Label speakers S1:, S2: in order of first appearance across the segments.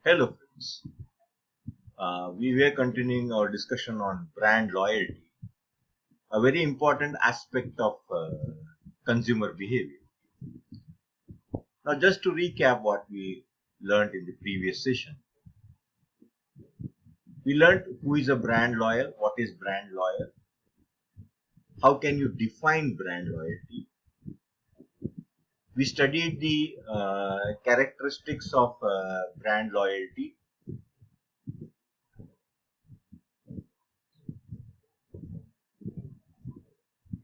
S1: Hello friends, we were continuing our discussion on brand loyalty, a very important aspect of consumer behavior. Now just to recap what we learned in the previous session, we learned who is a brand loyal, what is brand loyal, how can you define brand loyalty. We studied the characteristics of brand loyalty.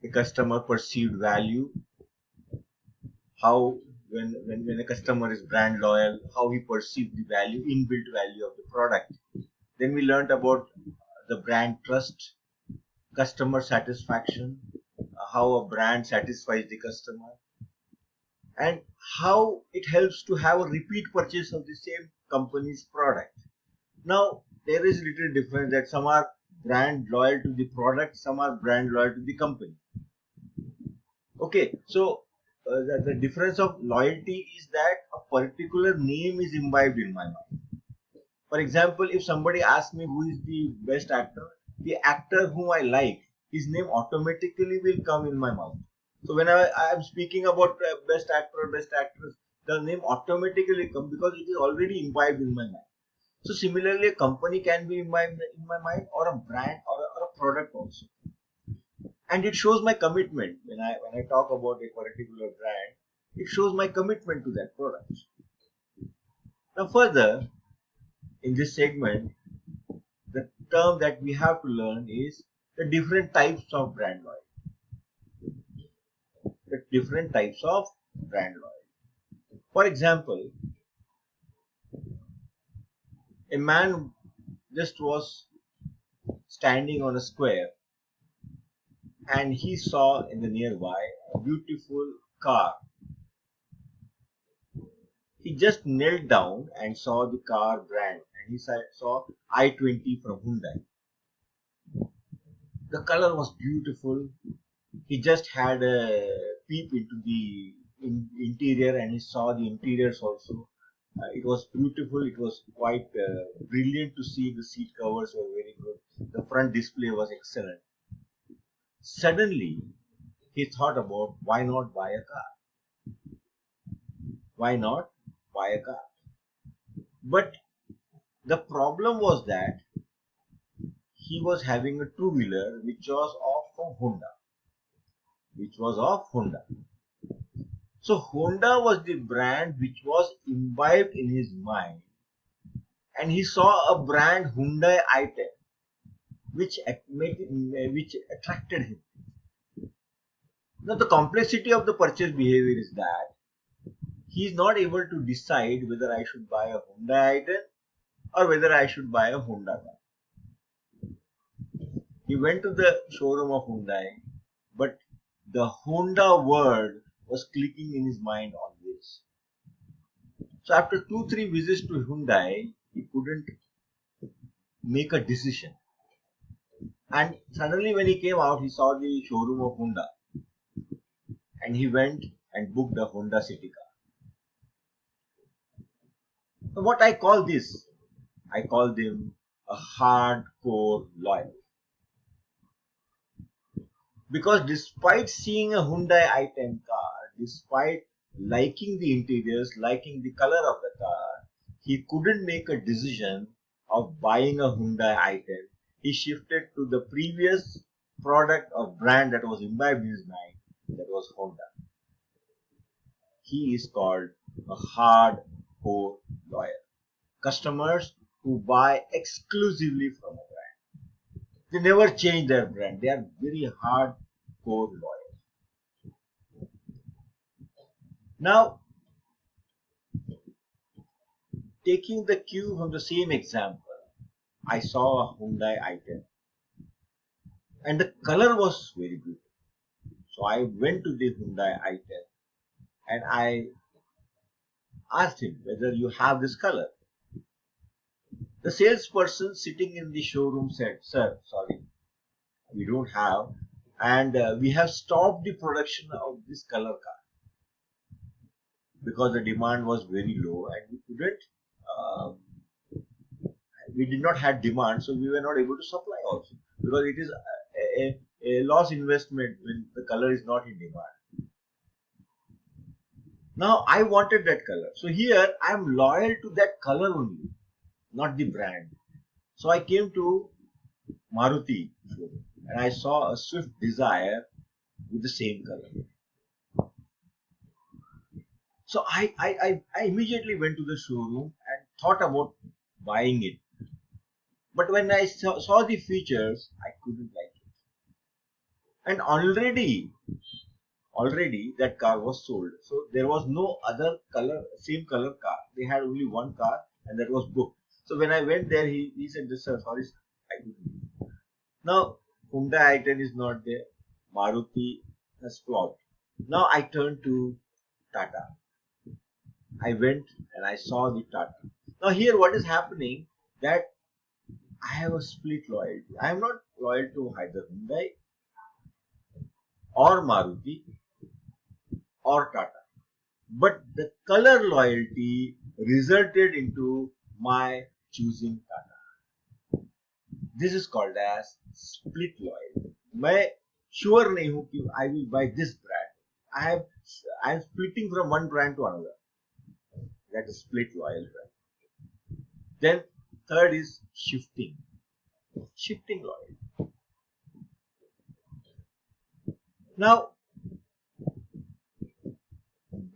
S1: The customer perceived value, how when a customer is brand loyal, how he perceives the value, inbuilt value of the product. Then we learned about the brand trust, customer satisfaction, how a brand satisfies the customer, and how it helps to have a repeat purchase of the same company's product. Now there is little difference that some are brand loyal to the product, some are brand loyal to the company. Okay, so the difference of loyalty is that a particular name is imbibed in my mind. For example, if somebody asks me who is the best actor, the actor whom I like, his name automatically will come in my mouth. So when I am speaking about best actor, best actress, the name automatically comes because it is already imbibed in my mind. So similarly, a company can be imbibed in my mind, or a brand, or a product also, and it shows my commitment. When I talk about a particular brand, it shows my commitment to that product. Now further, in this segment, the term that we have to learn is the different types of brand loyalty. The different types of brand loyalty. For example, a man just was standing on a square and he saw in the nearby a beautiful car. He just knelt down and saw the car brand, and he saw i20 from Hyundai. The color was beautiful. He just had a peep into the interior and he saw the interiors also. It was beautiful. It was quite brilliant to see. The seat covers were very good. The front display was excellent. Suddenly, he thought about why not buy a car? Why not buy a car? But the problem was that he was having a two-wheeler which was of Honda. So Honda was the brand which was imbibed in his mind, and he saw a brand Hyundai i10 which attracted him. Now the complexity of the purchase behavior is that he is not able to decide whether I should buy a Hyundai i10 or whether I should buy a Honda car. He went to the showroom of Hyundai, but the Honda word was clicking in his mind always. So after 2-3 visits to Hyundai, he couldn't make a decision. And suddenly when he came out, he saw the showroom of Honda. And he went and booked a Honda City car. So what I call this? I call them a hardcore loyal. Because despite seeing a Hyundai i10 car, despite liking the interiors, liking the color of the car, he couldn't make a decision of buying a Hyundai i10. He shifted to the previous product or brand that was imbibed in his mind, that was Honda. He is called a hardcore loyal. Customers who buy exclusively from a brand. They never change their brand. They are very hardcore loyal. Now, taking the cue from the same example, I saw a Hyundai i10 and the color was very beautiful. So I went to the Hyundai i10 and I asked him whether you have this color. The salesperson sitting in the showroom said, "Sir, sorry, we don't have, and we have stopped the production of this color car because the demand was very low and we couldn't we did not have demand, so we were not able to supply also, because it is a loss investment when the color is not in demand. Now I wanted that color, so here I am loyal to that color only, not the brand. So I came to Maruti and I saw a Swift Desire with the same color. So I immediately went to the showroom and thought about buying it. But when I saw the features, I couldn't like it. And already that car was sold. So there was no other color, same color car. They had only one car and that was booked. So when I went there, he said, "Sir, sorry, sir, I couldn't." Now, Hyundai i10 is not there. Maruti has flopped. Now I turned to Tata. I went and I saw the Tata. Now here what is happening, that I have a split loyalty. I am not loyal to either Hyundai or Maruti or Tata. But the color loyalty resulted into my choosing Tata. This is called as split loyalty. मैं sure नहीं हूँ कि I will buy this brand. I am splitting from one brand to another. That is split loyalty. Then third is shifting loyalty. Now,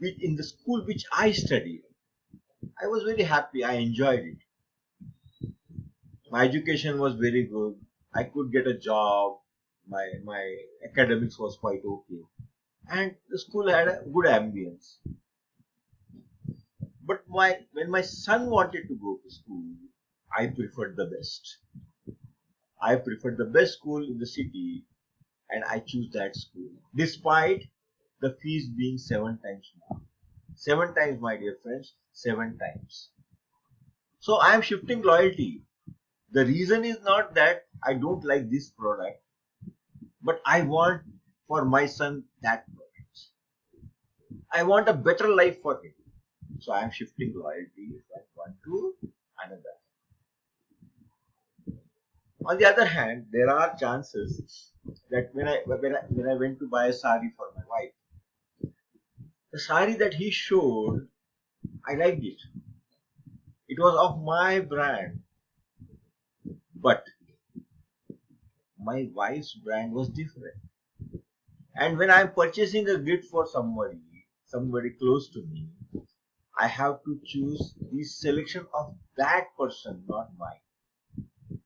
S1: in the school which I studied, I was very happy. I enjoyed it. My education was very good. I could get a job. My academics was quite okay, and the school had a good ambience. But when my son wanted to go to school, I preferred the best. I preferred the best school in the city, and I choose that school, despite the fees being 7 times more. 7 times, my dear friends, 7 times. So I am shifting loyalty. The reason is not that I don't like this product, but I want for my son that product. I want a better life for him. So I am shifting loyalty from one to another. On the other hand, there are chances that when I went to buy a sari for my wife, the sari that he showed, I liked it. It was of my brand, but my wife's brand was different. And when I'm purchasing a gift for somebody close to me, I have to choose the selection of that person, not mine.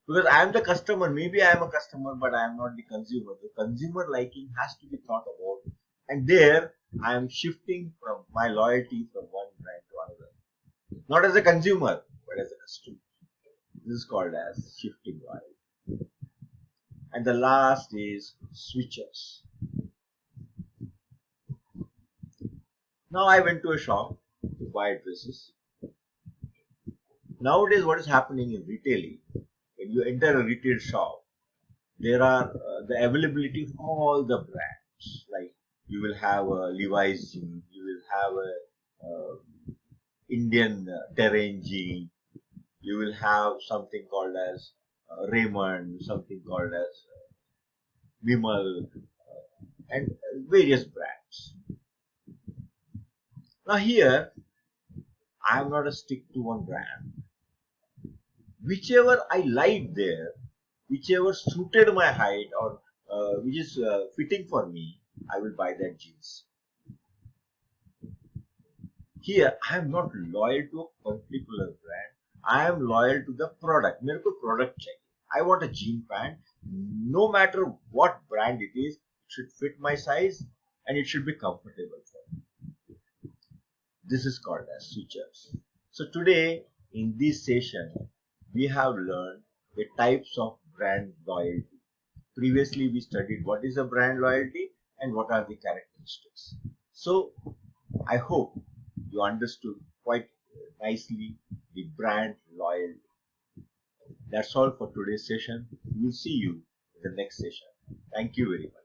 S1: Because I am the customer. Maybe I am a customer, but I am not the consumer. The consumer liking has to be thought about. And there, I am shifting from my loyalty from one brand to another. Not as a consumer, but as a customer. This is called as shifting loyalty. And the last is switchers. Now I went to a shop to buy dresses. Nowadays, what is happening in retailing? When you enter a retail shop, there are the availability of all the brands. Like you will have a Levi's jean, you will have a Indian terrain jean, you will have something called as Raymond, something called as Vimal, and various brands. Now here, I am not a stick to one brand. Whichever I liked there, whichever suited my height or which is fitting for me, I will buy that jeans. Here, I am not loyal to a particular brand. I am loyal to the product. मेरे को product चाहिए. I want a jean pant. No matter what brand it is, it should fit my size and it should be comfortable for me. This is called as switchers. So today, in this session, we have learned the types of brand loyalty. Previously, we studied what is a brand loyalty and what are the characteristics. So, I hope you understood quite nicely the brand loyalty. That's all for today's session. We will see you in the next session. Thank you very much.